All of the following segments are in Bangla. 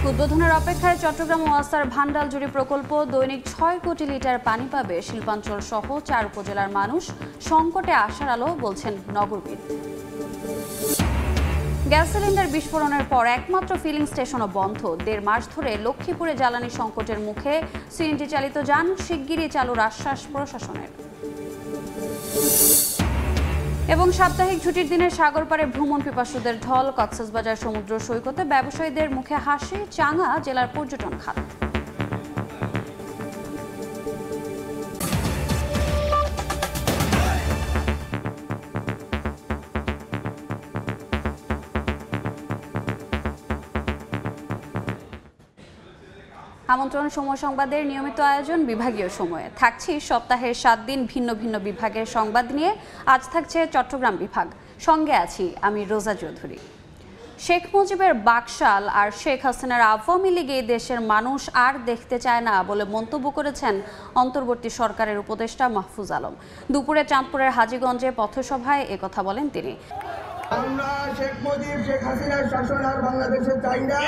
উদ্বোধনের অপেক্ষায় চট্টগ্রাম ওয়াসার ভান্ডাল জুড়ি প্রকল্প দৈনিক ৬ কোটি লিটার পানি পাবে শিল্পাঞ্চল সহ ৪ উপজেলার মানুষ। সংকটে আশার আলো বলছেন নগরবিদ। গ্যাস সিলিন্ডার বিস্ফোরণের পর একমাত্র ফিলিং স্টেশনও বন্ধ। ১.৫ মাস ধরে লক্ষ্মীপুরে জ্বালানি সংকটের মুখে সিএনজি চালিত যান। শিগগিরই চালুর আশ্বাস প্রশাসনের। এবং সাপ্তাহিক ছুটির দিনে সাগর পাড়ে ভ্রমণ পিপাসুদের ঢল। কক্সবাজার সমুদ্র সৈকতে ব্যবসায়ীদের মুখে হাসি। চাঙ্গা জেলার পর্যটন খাত। আমন্ত্রণ সময় সংবাদের নিয়মিত আয়োজন বিভাগীয় সময়ে। থাকছি সপ্তাহের 7 দিন ভিন্ন ভিন্ন বিভাগের সংবাদ নিয়ে। আজ থাকছে চট্টগ্রাম বিভাগ, সঙ্গে আছি আমি রোজা চৌধুরী। শেখ মুজিবের বাকশাল আর শেখ হাসিনার আওয়ামী লীগে দেশের মানুষ আর দেখতে চায় না বলে মন্তব্য করেছেন অন্তর্বর্তী সরকারের উপদেষ্টা মাহফুজ আলম। দুপুরে চাঁদপুরের হাজীগঞ্জে পথসভায় একথা বলেন তিনি। আমরা শেখ মুজিব শেখ হাসিনার শাসন আর বাংলাদেশে চাই না।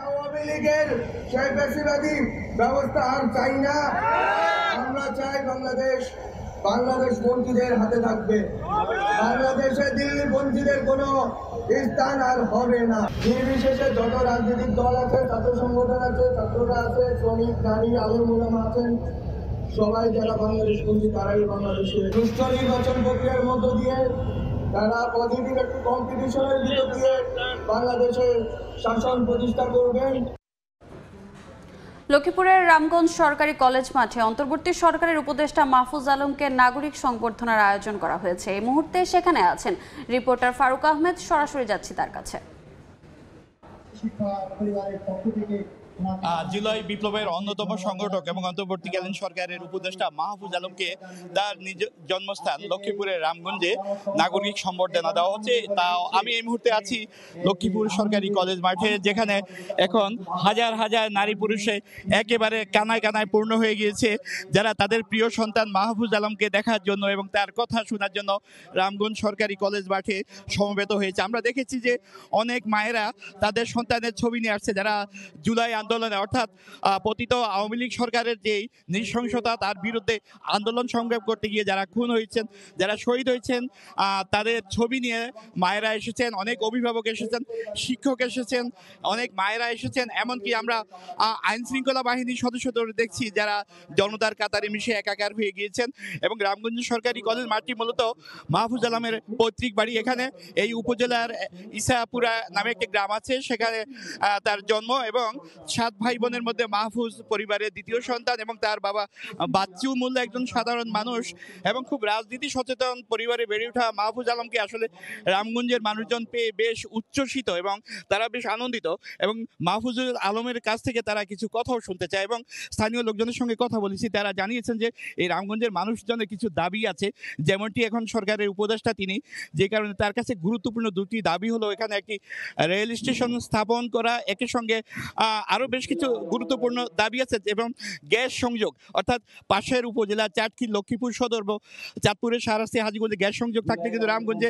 আওয়ামী লীগের সেই ফ্যাসিবাদী ব্যবস্থা আর চাই না। আমরা চাই বাংলাদেশ বঞ্চিতের হাতে থাকবে। বাংলাদেশে দিল্লি বঞ্চিতের কোনো স্থান আর হবে না। নির্বিশেষে যত রাজনৈতিক দল আছে, ছাত্র সংগঠন আছে, ছাত্ররা আছে, শ্রমিক, নারী, আলেম ওলামা আছেন, সবাই যারা বাংলাদেশ বঞ্চিত তারাই বাংলাদেশে সুষ্ঠু নির্বাচন প্রক্রিয়ার মধ্য দিয়ে তারা পজিটিভ একটি কম্পিটিশনের ভিতর দিয়ে বাংলাদেশের শাসন প্রতিষ্ঠা করবেন। লক্ষ্মীপুরের রামগঞ্জ সরকারি কলেজ মাঠে অন্তর্বর্তী সরকারের উপদেষ্টা মাহফুজ আলমকে নাগরিক সংবর্ধনার আয়োজন করা হয়েছে। এই মুহূর্তে সেখানে আছেন রিপোর্টার ফারুক আহমেদ। সরাসরি যাচ্ছি তার কাছে। জুলাই বিপ্লবের অন্যতম সংগঠক এবং অন্তর্বর্তীকালীন সরকারের উপদেষ্টা মাহফুজ আলমকে তার নিজ জন্মস্থান লক্ষ্মীপুরের রামগঞ্জে নাগরিক সংবর্ধনা দেওয়া হচ্ছে। তা আমি এই মুহূর্তে আছি লক্ষ্মীপুর সরকারি কলেজ মাঠে, যেখানে এখন হাজার হাজার নারী পুরুষে একেবারে কানায় কানায় পূর্ণ হয়ে গিয়েছে, যারা তাদের প্রিয় সন্তান মাহফুজ আলমকে দেখার জন্য এবং তার কথা শোনার জন্য রামগঞ্জ সরকারি কলেজ মাঠে সমবেত হয়েছে। আমরা দেখেছি যে অনেক মায়েরা তাদের সন্তানের ছবি নিয়ে আসছে, যারা জুলাই আন্দোলনে অর্থাৎ পতিত আওয়ামী লীগ সরকারের যে নৃশংসতা তার বিরুদ্ধে আন্দোলন সংগ্রাম করতে গিয়ে যারা খুন হয়েছেন, যারা শহীদ হয়েছেন, তাদের ছবি নিয়ে মায়েরা এসেছেন, অনেক অভিভাবক এসেছেন, শিক্ষক এসেছেন, অনেক মায়েরা এসেছেন। এমনকি আমরা আইন শৃঙ্খলা বাহিনীর সদস্যদের দেখছি যারা জনতার কাতারে মিশে একাকার হয়ে গিয়েছেন। এবং রামগঞ্জ সরকারি কলেজ মাঠটি মূলত মাহফুজ আলমের পৈতৃক বাড়ি। এখানে এই উপজেলার ইসাপুরা নামে একটি গ্রাম আছে, সেখানে তার জন্ম। এবং 7 ভাই বোনের মধ্যে মাহফুজ পরিবারের দ্বিতীয় সন্তান এবং তার বাবা বাচ্চু মোল্লা একজন সাধারণ মানুষ এবং খুব রাজনীতি সচেতন পরিবারে বেড়ে ওঠা মাহফুজ আলমকে আসলে রামগঞ্জের মানুষজন পেয়ে বেশ উচ্ছ্বসিত এবং তারা বেশ আনন্দিত। এবং মাহফুজ আলমের কাছ থেকে তারা কিছু কথাও শুনতে চায় এবং স্থানীয় লোকজনের সঙ্গে কথা বলেছি, তারা জানিয়েছেন যে এই রামগঞ্জের মানুষজনের কিছু দাবি আছে। যেমনটি এখন সরকারের উপদেষ্টা তিনি, যে কারণে তার কাছে গুরুত্বপূর্ণ দুটি দাবি হলো এখানে একটি রেল স্টেশন স্থাপন করা, একই সঙ্গে আরও বেশ কিছু গুরুত্বপূর্ণ দাবি আছে এবং গ্যাস সংযোগ, অর্থাৎ পাশের উপজেলা চাটখিল লক্ষ্মীপুর সদর চাঁদপুরের সারাস্তি হাজীগঞ্জে গ্যাস সংযোগ থাকতে কিন্তু রামগঞ্জে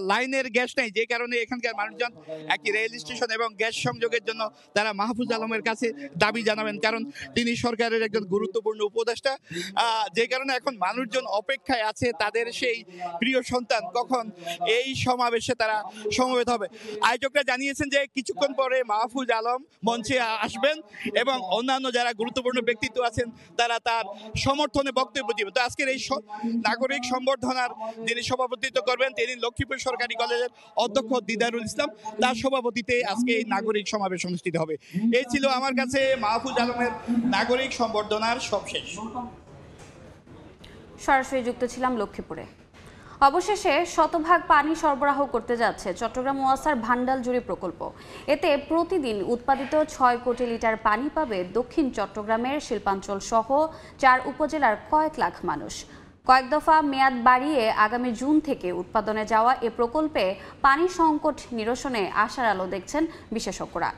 লাইনের গ্যাস নেই, যে কারণে এখানকার মানুষজন একটি রেল স্টেশন এবং গ্যাস সংযোগের জন্য তারা মাহফুজ আলমের কাছে দাবি জানাবেন, কারণ তিনি সরকারের একজন গুরুত্বপূর্ণ উপদেষ্টা। যে কারণে এখন মানুষজন অপেক্ষায় আছে তাদের সেই প্রিয় সন্তান কখন এই সমাবেশে তারা সমবেত হবে। আয়োজকরা জানিয়েছেন যে কিছুক্ষণ পরে মাহফুজ আলম মঞ্চে আসবেন এবং অন্যান্য যারা গুরুত্বপূর্ণ ব্যক্তিত্ব আছেন তারা তার সমর্থনে বক্তব্য দিবেন। তো আজকের এই নাগরিক সংবর্ধনার যিনি সভাপতিত্ব করবেন তিনি লক্ষ্মীপুর সরকারি কলেজের অধ্যক্ষ দিদারুল ইসলাম, তার সভাপতিতে আজকে এই নাগরিক সমাবেশ অনুষ্ঠিত হবে। এই ছিল আমার কাছে মাহফুজ আলমের নাগরিক সংবর্ধনার সবশেষ। সরাসরি যুক্ত ছিলাম লক্ষ্মীপুরে। অবশেষে শতভাগ পানি সরবরাহ করতে যাচ্ছে চট্টগ্রাম ওয়াসার ভান্ডাল জুড়ি প্রকল্প। এতে প্রতিদিন উৎপাদিত 6 কোটি লিটার পানি পাবে দক্ষিণ চট্টগ্রামের শিল্পাঞ্চল সহ 4 উপজেলার কয়েক লাখ মানুষ। কয়েক দফা মেয়াদ বাড়িয়ে আগামী জুন থেকে উৎপাদনে যাওয়া এ প্রকল্পে পানি সংকট নিরসনে আশার আলো দেখছেন বিশেষজ্ঞরা।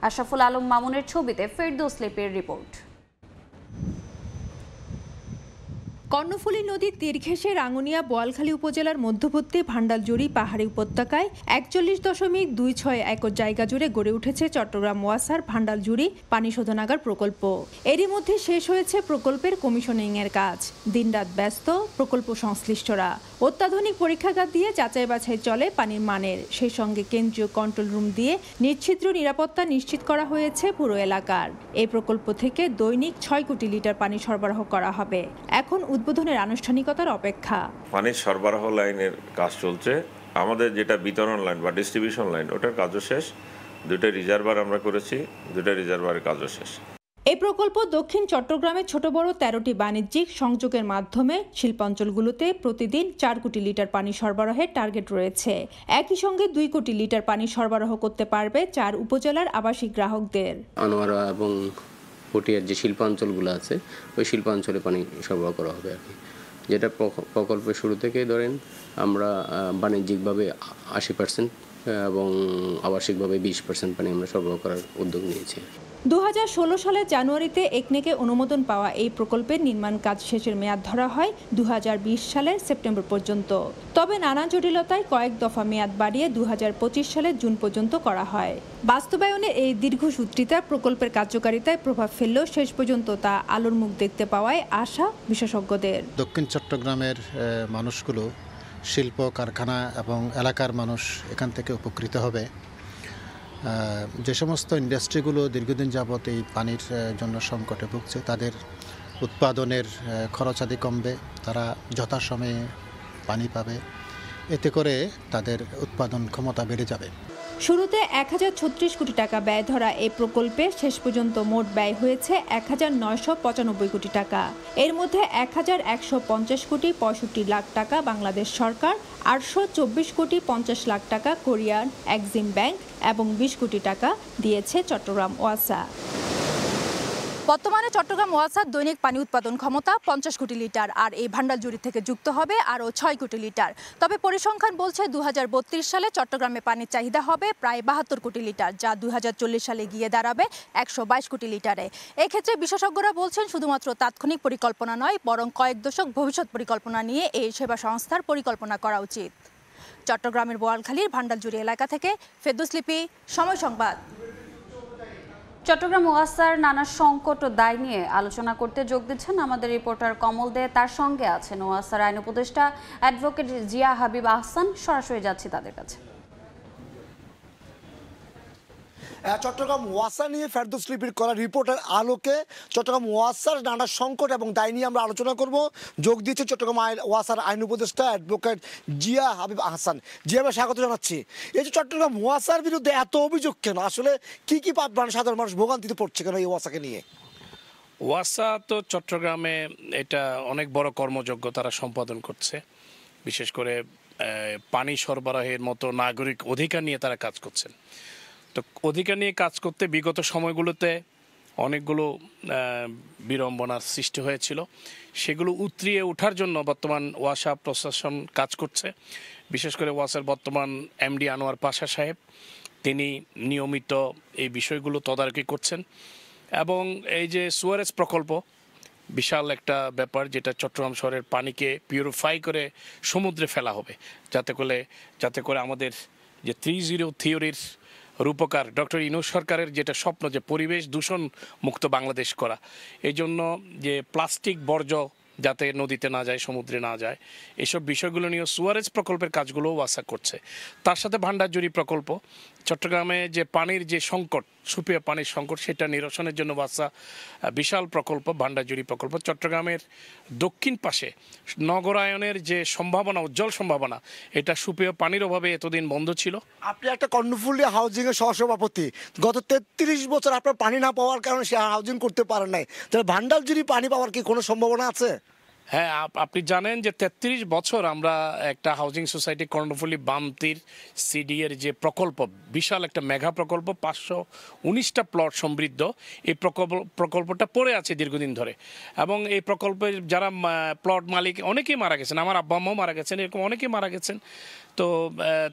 আশরাফুল আলম মামুনের ছবিতে ফেরদৌস লিপির রিপোর্ট। কর্ণফুলী নদীর তীর ঘেঁষে রাঙ্গুনিয়া বোয়ালখালী উপজেলার মধ্যবর্তী ভান্ডালজুড়ি পাহাড়ি উপত্যকায় ৪১.26 একর জায়গা জুড়ে গড়ে উঠেছে চট্টগ্রাম ওয়াসার ভান্ডালজুড়ি পানি শোধনাগার প্রকল্প। এরই মধ্যে শেষ হয়েছে প্রকল্পের কমিশনিংয়ের কাজ। দিনরাত ব্যস্ত প্রকল্প সংশ্লিষ্টরা। অত্যাধুনিক পরীক্ষাগার দিয়ে যাচাই বাছাই চলে পানির মানের। সেই সঙ্গে কেন্দ্রীয় কন্ট্রোল রুম দিয়ে নিশ্চিদ্র নিরাপত্তা নিশ্চিত করা হয়েছে পুরো এলাকার। এই প্রকল্প থেকে দৈনিক ৬ কোটি লিটার পানি সরবরাহ করা হবে। এখন উদ্বোধনের আনুষ্ঠানিকতার অপেক্ষা। পানির সরবরাহ লাইনের কাজ চলছে। আমাদের যেটা বিতরণ লাইন বা ডিস্ট্রিবিউশন লাইন, ওটার কাজও শেষ। 2টা রিজার্ভার আমরা করেছি, 2টা রিজার্ভারের কাজও শেষ। এই প্রকল্প দক্ষিণ চট্টগ্রামের ছোট বড় 13টি বাণিজ্যিক সংযোগের মাধ্যমে শিল্পাঞ্চলগুলোতে প্রতিদিন 4 কোটি লিটার পানি সরবরাহের টার্গেট রয়েছে। একই সঙ্গে 2 কোটি লিটার পানি সরবরাহ করতে পারবে 4 উপজেলার আবাসিক গ্রাহকদের। আনোয়ারা এবং পটিয়ার যে শিল্পাঞ্চলগুলো আছে, ওই শিল্পাঞ্চলে পানি সরবরাহ করা হবে আর কি। যেটা প্রকল্পের শুরু থেকেই ধরেন আমরা বাণিজ্যিকভাবে 80% এবং আবাসিকভাবে 20% পানি আমরা সরবরাহ করার উদ্যোগ নিয়েছি। 2016 সালের জানুয়ারিতে একনেকে অনুমোদন পাওয়া এই প্রকল্পের নির্মাণ কাজ শেষের মেয়াদ ধরা হয় 2020 সালের সেপ্টেম্বর পর্যন্ত। তবে নানা জটিলতায় কয়েক দফা মেয়াদ বাড়িয়ে 2025 সালের জুন পর্যন্ত করা হয়। বাস্তবায়নে এই দীর্ঘসূত্রিতা প্রকল্পের কার্যকারিতায় প্রভাব ফেললেও শেষ পর্যন্ত তা আলোর মুখ দেখতে পাওয়ায় আশা বিশেষজ্ঞদের। দক্ষিণ চট্টগ্রামের মানুষগুলো, শিল্প কারখানা এবং এলাকার মানুষ এখান থেকে উপকৃত হবে। যে সমস্ত ইন্ডাস্ট্রিগুলো দীর্ঘদিন যাবত এই পানির জন্য সংকটে ভুগছে, তাদের উৎপাদনের খরচাদি কমবে, তারা যথাসময়ে পানি পাবে, এতে করে তাদের উৎপাদন ক্ষমতা বেড়ে যাবে। শুরুতে 1036 কোটি টাকা ব্যয় ধরা এই প্রকল্পে শেষ পর্যন্ত মোট ব্যয় হয়েছে 1995 কোটি টাকা। এর মধ্যে 1150 কোটি 65 লাখ টাকা বাংলাদেশ সরকার, 824 কোটি 50 লাখ টাকা কোরিয়ান এক্সিম ব্যাংক এবং 20 কোটি টাকা দিয়েছে চট্টগ্রাম ওয়াসা। বর্তমানে চট্টগ্রাম ওয়াসার দৈনিক পানি উৎপাদন ক্ষমতা 50 কোটি লিটার, আর এই ভান্ডালজুড়ি থেকে যুক্ত হবে আরও 6 কোটি লিটার। তবে পরিসংখ্যান বলছে 2032 সালে চট্টগ্রামে পানির চাহিদা হবে প্রায় 72 কোটি লিটার, যা 2040 সালে গিয়ে দাঁড়াবে 122 কোটি লিটারে। এক্ষেত্রে বিশেষজ্ঞরা বলছেন শুধুমাত্র তাৎক্ষণিক পরিকল্পনা নয়, বরং কয়েক দশক ভবিষ্যৎ পরিকল্পনা নিয়ে এই সেবা সংস্থার পরিকল্পনা করা উচিত। চট্টগ্রামের বোয়ালখালীর ভান্ডালজুড়ি এলাকা থেকে ফেরদৌস লিপি, সময় সংবাদ। চট্টগ্রাম ওয়াসার নানা সংকট ও দায় নিয়ে আলোচনা করতে যোগ দিচ্ছেন আমাদের রিপোর্টার কমল দে। তার সঙ্গে আছেন ওয়াসার আইন উপদেষ্টা অ্যাডভোকেট জিয়া হাবিব আহসান। সরাসরি যাচ্ছি তাদের কাছে। চট্টগ্রাম ওয়াসা নিয়ে ফেরদৌস লিপির করা রিপোর্টের আলোকে চট্টগ্রাম ওয়াসার নানা সংকট এবং দায় নিয়ে আমরা আলোচনা করব। যোগ দিয়েছে চট্টগ্রাম ওয়াসার আইন উপদেষ্টা অ্যাডভোকেট জিয়া হাবিব আহসান। জিয়া ভাই, স্বাগত জানাচ্ছি। এই যে চট্টগ্রাম ওয়াসার বিরুদ্ধে এত অভিযোগ কেন? আসলে কি কি সাধারণ মানুষ ভোগান্তিতে পড়ছে কেন এই ওয়াসাকে নিয়ে? ওয়াসা তো চট্টগ্রামে এটা অনেক বড় কর্মযজ্ঞ তারা সম্পাদন করছে। বিশেষ করে পানি সরবরাহের মতো নাগরিক অধিকার নিয়ে তারা কাজ করছেন। তো অধিকার নিয়ে কাজ করতে বিগত সময়গুলোতে অনেকগুলো বিড়ম্বনার সৃষ্টি হয়েছিল। সেগুলো উতরিয়ে ওঠার জন্য বর্তমান ওয়াসা প্রশাসন কাজ করছে। বিশেষ করে ওয়াসার বর্তমান এমডি আনোয়ার পাশা সাহেব, তিনি নিয়মিত এই বিষয়গুলো তদারকি করছেন। এবং এই যে সুয়ারেজ প্রকল্প, বিশাল একটা ব্যাপার, যেটা চট্টগ্রাম শহরের পানিকে পিউরিফাই করে সমুদ্রে ফেলা হবে, যাতে করে আমাদের যে 3-0 থিওরির রূপকার ডক্টর ইউনূস সরকারের যেটা স্বপ্ন, যে পরিবেশ দূষণ মুক্ত বাংলাদেশ করা, এই জন্য যে প্লাস্টিক বর্জ্য যাতে নদীতে না যায়, সমুদ্রে না যায়, এসব বিষয়গুলো নিয়ে সুয়ারেজ প্রকল্পের কাজগুলোও ওয়াসা করছে। তার সাথে ভান্ডারজুড়ি প্রকল্প, চট্টগ্রামে যে পানির যে সংকট, সুপেয় পানির সংকট, সেটা নিরসনের জন্য ওয়াসা বিশাল প্রকল্প ভান্ডারজুড়ি প্রকল্প। চট্টগ্রামের দক্ষিণ পাশে নগরায়নের যে সম্ভাবনা, উজ্জ্বল সম্ভাবনা, এটা সুপেয় পানির অভাবে এতদিন বন্ধ ছিল। আপনি একটা কর্ণফুলী হাউজিং এর সহসভাপতি, গত 33 বছর আপনার পানি না পাওয়ার কারণে সে হাউজিং করতে পারেন নাই, তাহলে ভান্ডারজুড়ি পানি পাওয়ার কি কোনো সম্ভাবনা আছে? হ্যাঁ, আপনি জানেন যে 33 বছর আমরা একটা হাউজিং সোসাইটি কর্ণফুলী বামতির সিডি এর যে প্রকল্প, বিশাল একটা মেগা প্রকল্প, 519টা প্লট সমৃদ্ধ, এই প্রকল্পটা পড়ে আছে দীর্ঘদিন ধরে। এবং এই প্রকল্পে যারা প্লট মালিক অনেকেই মারা গেছেন, আমার আব্বা আম্মাও মারা গেছেন, এরকম অনেকেই মারা গেছেন। তো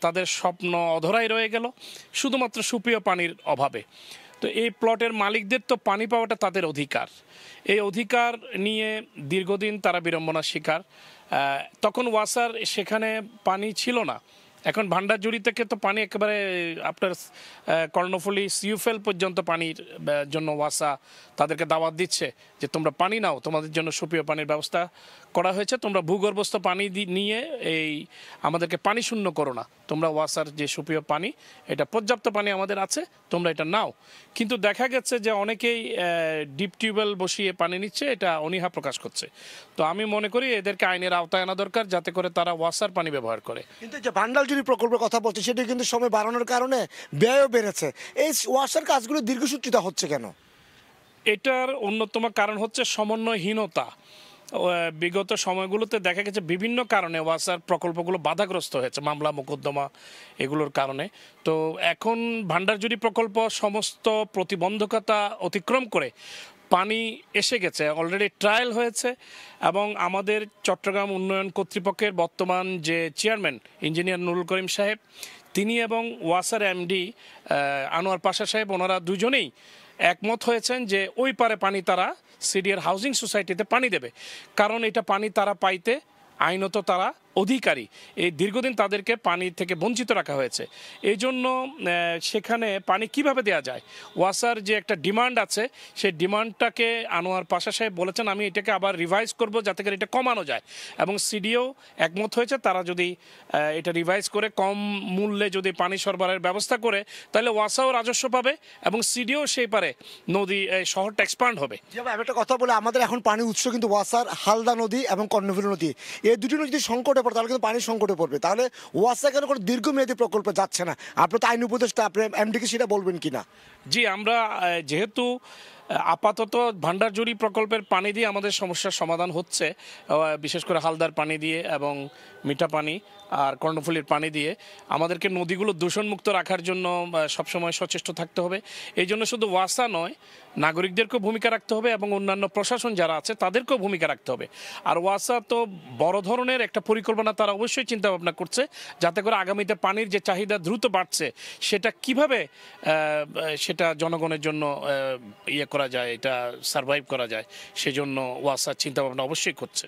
তাদের স্বপ্ন অধরাই রয়ে গেল শুধুমাত্র সুপেয় পানির অভাবে। তো এই প্লটের মালিকদের তো পানি পাওয়াটা তাদের অধিকার, এই অধিকার নিয়ে দীর্ঘদিন তারা বিড়ম্বনার শিকার। তখন ওয়াসার সেখানে পানি ছিল না, এখন ভান্ডারজুড়ি থেকে তো পানি একেবারে আপনার কর্ণফুলী সিউফেল পর্যন্ত পানির জন্য ওয়াসা তাদেরকে দাওয়াত দিচ্ছে যে তোমরা পানি নাও, তোমাদের জন্য সুপেয় পানির ব্যবস্থা করা হয়েছে, তোমরা ভূগর্ভস্থ পানি নিয়ে এই আমাদেরকে পানি শূন্য করো না, তোমরা ওয়াসার যে সুপেয় পানি এটা পর্যাপ্ত পানি আমাদের আছে, তোমরা এটা নাও। কিন্তু দেখা গেছে যে অনেকেই ডিপ টিউবওয়েল বসিয়ে পানি নিচ্ছে, এটা অনীহা প্রকাশ করছে। তো আমি মনে করি এদেরকে আইনের আওতায় আনা দরকার, যাতে করে তারা ওয়াসার পানি ব্যবহার করে। কিন্তু যে ভান্ডারজুড়ি প্রকল্পের কথা বলছে সেটি কিন্তু সময় বাড়ানোর কারণে ব্যয়ও বেড়েছে, এই ওয়াসার কাজগুলো দীর্ঘসূত্রিত হচ্ছে কেন? এটার অন্যতম কারণ হচ্ছে সমন্বয়হীনতা। বিগত সময়গুলোতে দেখা গেছে বিভিন্ন কারণে ওয়াসার প্রকল্পগুলো বাধাগ্রস্ত হয়েছে, মামলা মোকদ্দমা এগুলোর কারণে। তো এখন ভান্ডারজুড়ি প্রকল্প সমস্ত প্রতিবন্ধকতা অতিক্রম করে পানি এসে গেছে, অলরেডি ট্রায়াল হয়েছে, এবং আমাদের চট্টগ্রাম উন্নয়ন কর্তৃপক্ষের বর্তমান যে চেয়ারম্যান ইঞ্জিনিয়ার নুরুল করিম সাহেব, তিনি এবং ওয়াসার এমডি আনোয়ার পাশা সাহেব, ওনারা দুজনেই একমত হয়েছেন যে ওই পারে পানি তারা সিডিআর হাউজিং সোসাইটিতে পানি দেবে, কারণ এটা পানি তারা পাইতে আইনত তারা অধিকারী। এই দীর্ঘদিন তাদেরকে পানি থেকে বঞ্চিত রাখা হয়েছে, এই জন্য সেখানে পানি কিভাবে দেওয়া যায়, ওয়াসার যে একটা ডিমান্ড আছে সেই ডিমান্ডটাকে আনোয়ার পাশা সাহেব বলেছেন আমি এটাকে আবার রিভাইজ করব যাতে করে এটা কমানো যায়, এবং সিডিও একমত হয়েছে তারা যদি এটা রিভাইজ করে কম মূল্যে যদি পানি সরবরাহের ব্যবস্থা করে তাহলে ওয়াসাও রাজস্ব পাবে এবং সিডিও সেই পারে নদী শহরটা এক্সপান্ড হবে। আমি একটা কথা বলে, আমাদের এখন পানি উৎস কিন্তু ওয়াসার হালদা নদী এবং কর্ণফুলী নদী, এই দুটি নদী যদি সংকটে পড়ে তাহলে কিন্তু পানির সংকটে পড়বে, তাহলে ওয়াসা কেন কোনো দীর্ঘমেয়াদী প্রকল্পে যাচ্ছে না? আপনি তো আইন উপদেষ্টা, আপনি এমডিকে সেটা বলবেন কিনা? জি, আমরা যেহেতু আপাতত ভান্ডারজুড়ি প্রকল্পের পানি দিয়ে আমাদের সমস্যার সমাধান হচ্ছে, বিশেষ করে হালদার পানি দিয়ে এবং মিঠা পানি আর কর্ণফুলীর পানি দিয়ে, আমাদেরকে নদীগুলো দূষণমুক্ত রাখার জন্য সবসময় সচেষ্ট থাকতে হবে। এই জন্য শুধু ওয়াসা নয়, নাগরিকদেরকেও ভূমিকা রাখতে হবে এবং অন্যান্য প্রশাসন যারা আছে তাদেরকেও ভূমিকা রাখতে হবে। আর ওয়াসা তো বড় ধরনের একটা পরিকল্পনা তারা অবশ্যই চিন্তা ভাবনা করছে, যাতে করে আগামীতে পানির যে চাহিদা দ্রুত বাড়ছে সেটা কিভাবে সেটা জনগণের জন্য করা যায়, এটা সার্ভাইভ করা যায়, সেজন্য ওয়াসার চিন্তা ভাবনা অবশ্যই করছে।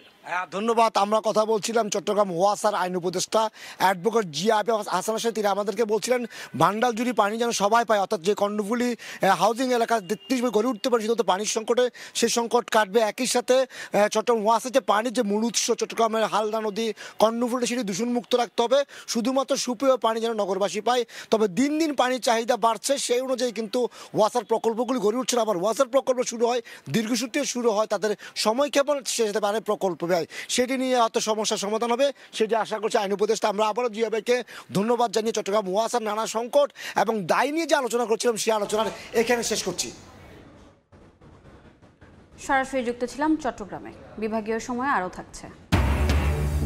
ধন্যবাদ। আমরা কথা বলছিলাম চট্টগ্রাম ওয়াসার আইন উপদেষ্টা অ্যাডভোকেট জিয়া হাসানের সাথে। তিনি আমাদেরকে বলছিলেন ভান্ডারজুড়ি পানি যেন সবাই পায়, অর্থাৎ যে কর্ণফুলী হাউজিং এলাকা 33 গড়ে উঠতে পারে শুধু পানির সংকটে সেই সংকট কাটবে। একই সাথে চট্টগ্রাম ওয়াসার যে পানির যে মূল উৎস চট্টগ্রামের হালদা নদী কর্ণফুলী, সেটি দূষণমুক্ত রাখতে হবে, শুধুমাত্র সুপেয় পানি যেন নগরবাসী পায়। তবে দিন দিন পানির চাহিদা বাড়ছে, সেই অনুযায়ী কিন্তু ওয়াসার প্রকল্পগুলি গড়ে উঠছে না। আবার ওয়াসার প্রকল্প শুরু হয় দীর্ঘসূত্রে শুরু হয়, তাদের সময়ক্ষেপণ শেষ হতে পারে প্রকল্প ব্যয়, সেটি নিয়ে হয়তো সমস্যার সমাধান হবে, সেটি আশা করছি আইন উপদেষ্টা। আমরা আবারও জিয়া ভাইকে ধন্যবাদ জানিয়ে চট্টগ্রাম ওয়াসার নানা সংকট এবং দায় নিয়ে যে আলোচনা করছিলাম সেই আলোচনার এখানে শেষ করছি। সরাসরি যুক্ত ছিলাম চট্টগ্রামে, বিভাগীয় সময় আরও থাকছে।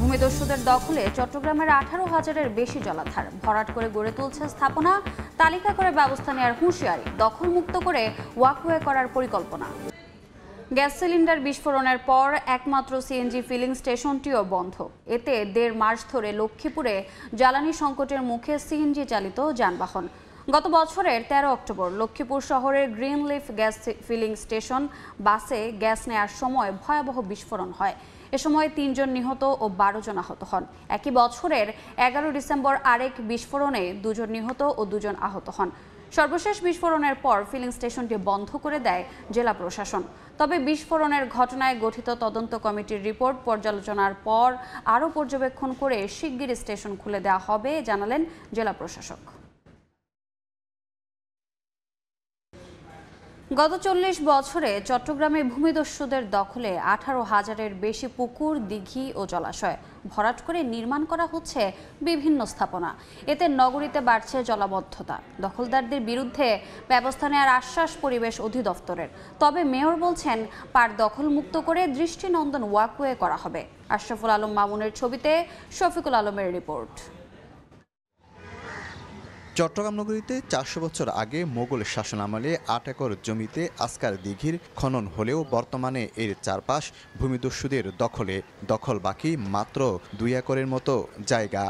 ভূমিদস্যুদের দখলে চট্টগ্রামের 18,000-এর বেশি জলাধার ভরাট করে গড়ে তুলছে স্থাপনা, তালিকা করে ব্যবস্থা নেওয়ার হুঁশিয়ারি, দখলমুক্ত করে ওয়াকওয়ে করার পরিকল্পনা। গ্যাস সিলিন্ডার বিস্ফোরণের পর একমাত্র সিএনজি ফিলিং স্টেশনটিও বন্ধ। এতে 1.5 মাস ধরে লক্ষ্মীপুরে জ্বালানি সংকটের মুখে সিএনজি চালিত যানবাহন। গত বছরের 13 অক্টোবর লক্ষ্মীপুর শহরের green leaf gas filling station বাসে গ্যাস নেয়ার সময় ভয়াবহ বিস্ফোরণ হয়। এ সময় 3 জন নিহত ও 12 জন আহত হন। একই বছরের 11 ডিসেম্বর আরেক বিস্ফোরণে 2 জন নিহত ও 2 জন আহত হন। সর্বশেষ বিস্ফোরণের পর ফিলিং স্টেশনটি বন্ধ করে দেয় জেলা প্রশাসন। তবে বিস্ফোরণের ঘটনায় গঠিত তদন্ত কমিটির রিপোর্ট পর্যালোচনার পর আরও পর্যবেক্ষণ করে শিগগিরই স্টেশন খুলে দেওয়া হবে জানালেন জেলা প্রশাসক। গত 40 বছরে চট্টগ্রামে ভূমিদস্যুদের দখলে 18,000-এর বেশি পুকুর, দিঘি ও জলাশয় ভরাট করে নির্মাণ করা হচ্ছে বিভিন্ন স্থাপনা। এতে নগরীতে বাড়ছে জলাবদ্ধতা। দখলদারদের বিরুদ্ধে ব্যবস্থা নেওয়ার আশ্বাস পরিবেশ অধিদপ্তরের। তবে মেয়র বলছেন পার দখলমুক্ত করে দৃষ্টিনন্দন ওয়াকওয়ে করা হবে। আশরাফুল আলম মামুনের ছবিতে শফিকুল আলমের রিপোর্ট। চট্টগ্রাম নগরীতে 400 বছর আগে মোগল শাসনামলে 8 একর জমিতে আসকার দিঘির খনন হলেও বর্তমানে এর চারপাশ ভূমিদস্যুদের দখল বাকি মাত্র 2 একরের মতো জায়গা।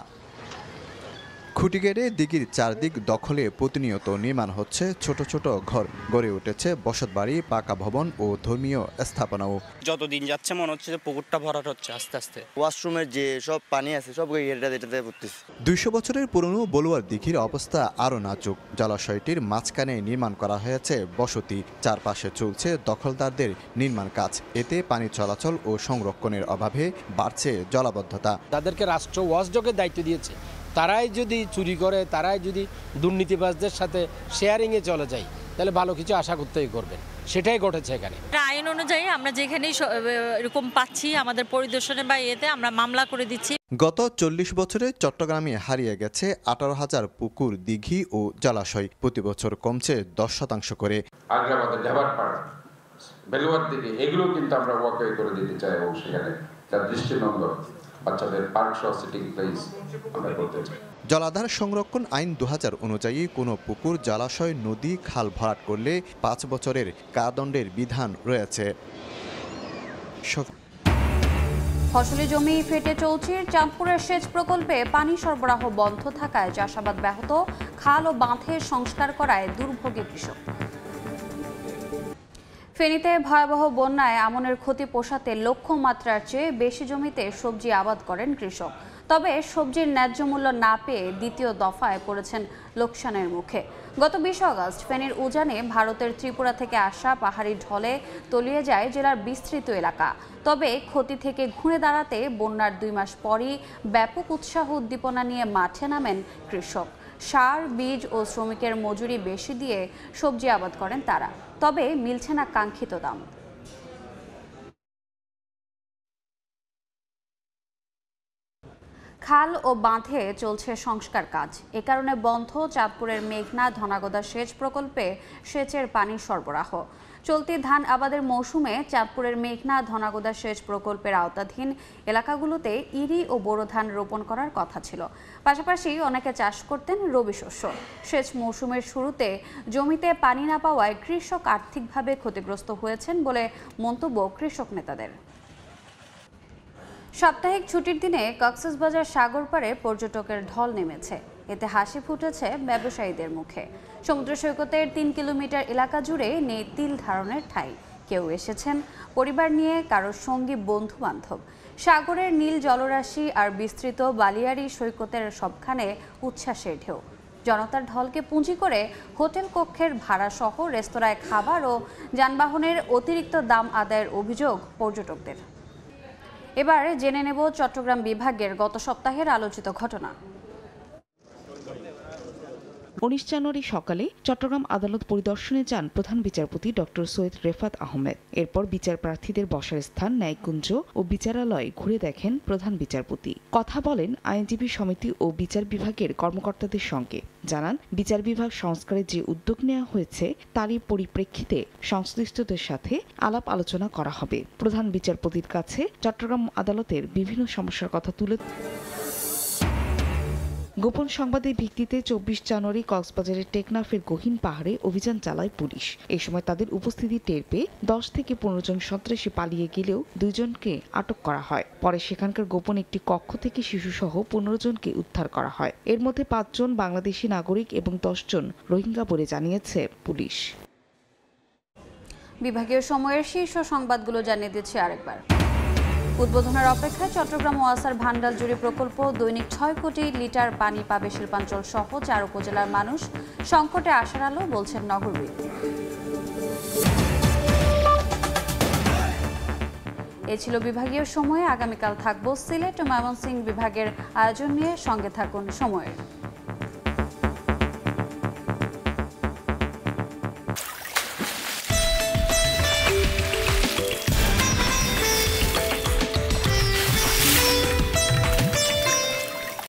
খুঁটি গেড়ে দিঘির চারদিক দখলে প্রতিনিয়ত নির্মাণ হচ্ছে ছোট ছোট ঘর, গড়ে উঠেছে বসতবাড়ি, পাকা ভবন ও ধর্মীয় স্থাপনাও। যতদিন যাচ্ছে মনে হচ্ছে যে পুকুরটা ভরাট হচ্ছে আস্তে আস্তে। ওয়াশরুমের যে সব পানি আছে সব এটাতে পড়তেছে। 200 বছরের পুরনো বলুয়ার দিঘির অবস্থা আরও নাজুক। জলাশয়টির মাঝখানে নির্মাণ করা হয়েছে বসতি, চারপাশে চলছে দখলদারদের নির্মাণ কাজ। এতে পানি চলাচল ও সংরক্ষণের অভাবে বাড়ছে জলাবদ্ধতা। তাদেরকে রাষ্ট্র ওয়াচডগের দায়িত্ব দিয়েছে, তারাই যদি চুরি করে, তারাই যদি দুর্নীতিবাজদের সাথে শেয়ারিংয়ে চলে যায়, তাহলে ভালো কিছু আশা করতেই করবেন। সেটাই ঘটেছে এখানে। আইন অনুযায়ী আমরা যেখানেই এরকম পাচ্ছি আমাদের পরিদর্শনে বা এতে আমরা মামলা করে দিচ্ছি। গত 40 বছরে চট্টগ্রামে হারিয়ে গেছে 18,000 পুকুর, দিঘি ও জলাশয়। প্রতি বছর কমছে 10% করে। আগ্রাবাদের ঢাবারপাড়া, বেলুয়ার দিকে এগুলো কিন্তু আমরা ওয়াকওয়ে করে দিতে চাই এবং সেখানে তার দৃষ্টিনন্দন বাচ্চাদের পার্ক সহ সিটিং প্লেস আমরা করতে চাই। জলাধার সংরক্ষণ আইন 2000 অনুযায়ী কোনো পুকুর, জলাশয়, নদী, খাল ভরাট করলে 5 বছরের কারাদণ্ডের বিধান রয়েছে। ফসলি জমি ফেটে চৌচির চাঁদপুরের সেচ প্রকল্পে পানি সরবরাহ বন্ধ থাকায় চাষাবাদ ব্যাহত, খাল ও বাঁধের সংস্কার করায় দুর্ভোগে কৃষক। ফেনীতে ভয়াবহ বন্যায় আমনের ক্ষতি পোষাতে লক্ষ্যমাত্রার চেয়ে বেশি জমিতে সবজি আবাদ করেন কৃষক। তবে সবজির ন্যায্য মূল্য না পেয়ে দ্বিতীয় দফায় পড়েছেন লোকসানের মুখে। গত 20 আগস্ট ফেনীর উজানে ভারতের ত্রিপুরা থেকে আসা পাহাড়ি ঢলে তলিয়ে যায় জেলার বিস্তৃত এলাকা। তবে ক্ষতি থেকে ঘুরে দাঁড়াতে বন্যার 2 মাস পরই ব্যাপক উৎসাহ উদ্দীপনা নিয়ে মাঠে নামেন কৃষক। সার, বীজ ও শ্রমিকের মজুরি বেশি দিয়ে সবজি আবাদ করেন তারা। তবে মিলছে না কাঙ্ক্ষিত দাম। খাল ও বাঁধে চলছে সংস্কার কাজ। এ কারণে বন্ধ চাঁদপুরের মেঘনা ধনাগদা সেচ প্রকল্পে সেচের পানি সরবরাহ। চলতি ধান আবাদের মৌসুমে চাঁদপুরের মেঘনা ধনাগদা সেচ প্রকল্পের আওতাধীন এলাকাগুলোতে ইরি ও বোরো ধান রোপণ করার কথা ছিল। পাশাপাশি অনেকে চাষ করতেন রবি শস্য। সেচ মৌসুমের শুরুতে জমিতে পানি না পাওয়ায় কৃষক আর্থিকভাবে ক্ষতিগ্রস্ত হয়েছেন বলে মন্তব্য কৃষক নেতাদের। সাপ্তাহিক ছুটির দিনে কক্সবাজার সাগর পাড়ে পর্যটকের ঢল নেমেছে। এতে হাসি ফুটেছে ব্যবসায়ীদের মুখে। সমুদ্র সৈকতের 3 কিলোমিটার এলাকা জুড়ে নেই তিল ধারণের ঠাঁই। কেউ এসেছেন পরিবার নিয়ে, কারোর সঙ্গী বন্ধু বান্ধব। সাগরের নীল জলরাশি আর বিস্তৃত বালিয়াড়ি সৈকতের সবখানে উচ্ছ্বাসের ঢেউ। জনতার ঢলকে পুঁজি করে হোটেল কক্ষের ভাড়া সহ রেস্তোরাঁয় খাবার ও যানবাহনের অতিরিক্ত দাম আদায়ের অভিযোগ পর্যটকদের। এবার জেনে নেব চট্টগ্রাম বিভাগের গত সপ্তাহের আলোচিত ঘটনা। 19 জানুয়ারি সকালে চট্টগ্রাম আদালত পরিদর্শনে যান প্রধান বিচারপতি ডক্টর সৈয়দ রেফাত আহমেদ। এরপর বিচার প্রার্থীদের বসার স্থান, ন্যায়কুঞ্জ ও বিচারালয় ঘুরে দেখেন প্রধান বিচারপতি। কথা বলেন আইনজীবী সমিতি ও বিচার বিভাগের কর্মকর্তাদের সঙ্গে। জানান, বিচার বিভাগ সংস্কারে যে উদ্যোগ নেওয়া হয়েছে তারই পরিপ্রেক্ষিতে সংশ্লিষ্টদের সাথে আলাপ আলোচনা করা হবে। প্রধান বিচারপতির কাছে চট্টগ্রাম আদালতের বিভিন্ন সমস্যার কথা তুলে গোপন সংবাদের ভিত্তিতে 24 জানুয়ারি কক্সবাজারের টেকনাফের গহীন পাহাড়ে অভিযান চালায় পুলিশ। এই সময় তাদের উপস্থিতি টের পেয়ে 10 থেকে 15 জন সন্ত্রাসী পালিয়ে গেলেও 2 জনকে আটক করা হয়। পরে সেখানকার গোপন একটি কক্ষ থেকে শিশুসহ 15 জনকে উদ্ধার করা হয়। এর মধ্যে 5 জন বাংলাদেশি নাগরিক এবং 10 জন রোহিঙ্গা বলে জানিয়েছে পুলিশ। বিভাগীয় সময়ের শীর্ষ সংবাদগুলো জানিয়ে দিচ্ছি আরেকবার। উদ্বোধনের অপেক্ষায় চট্টগ্রাম ওয়াসার ভান্ডাল জুড়ে প্রকল্প। দৈনিক 6 কোটি লিটার পানি পাবে শিল্পাঞ্চল সহ 4 উপজেলার মানুষ। সংকটে আশার আলো বলছেন নগরবিদ। এ ছিল বিভাগীয় সময়ে। আগামীকাল থাকবো সিলেট ও ময়মনসিংহ বিভাগের আয়োজন নিয়ে। সঙ্গে থাকুন সময়ের।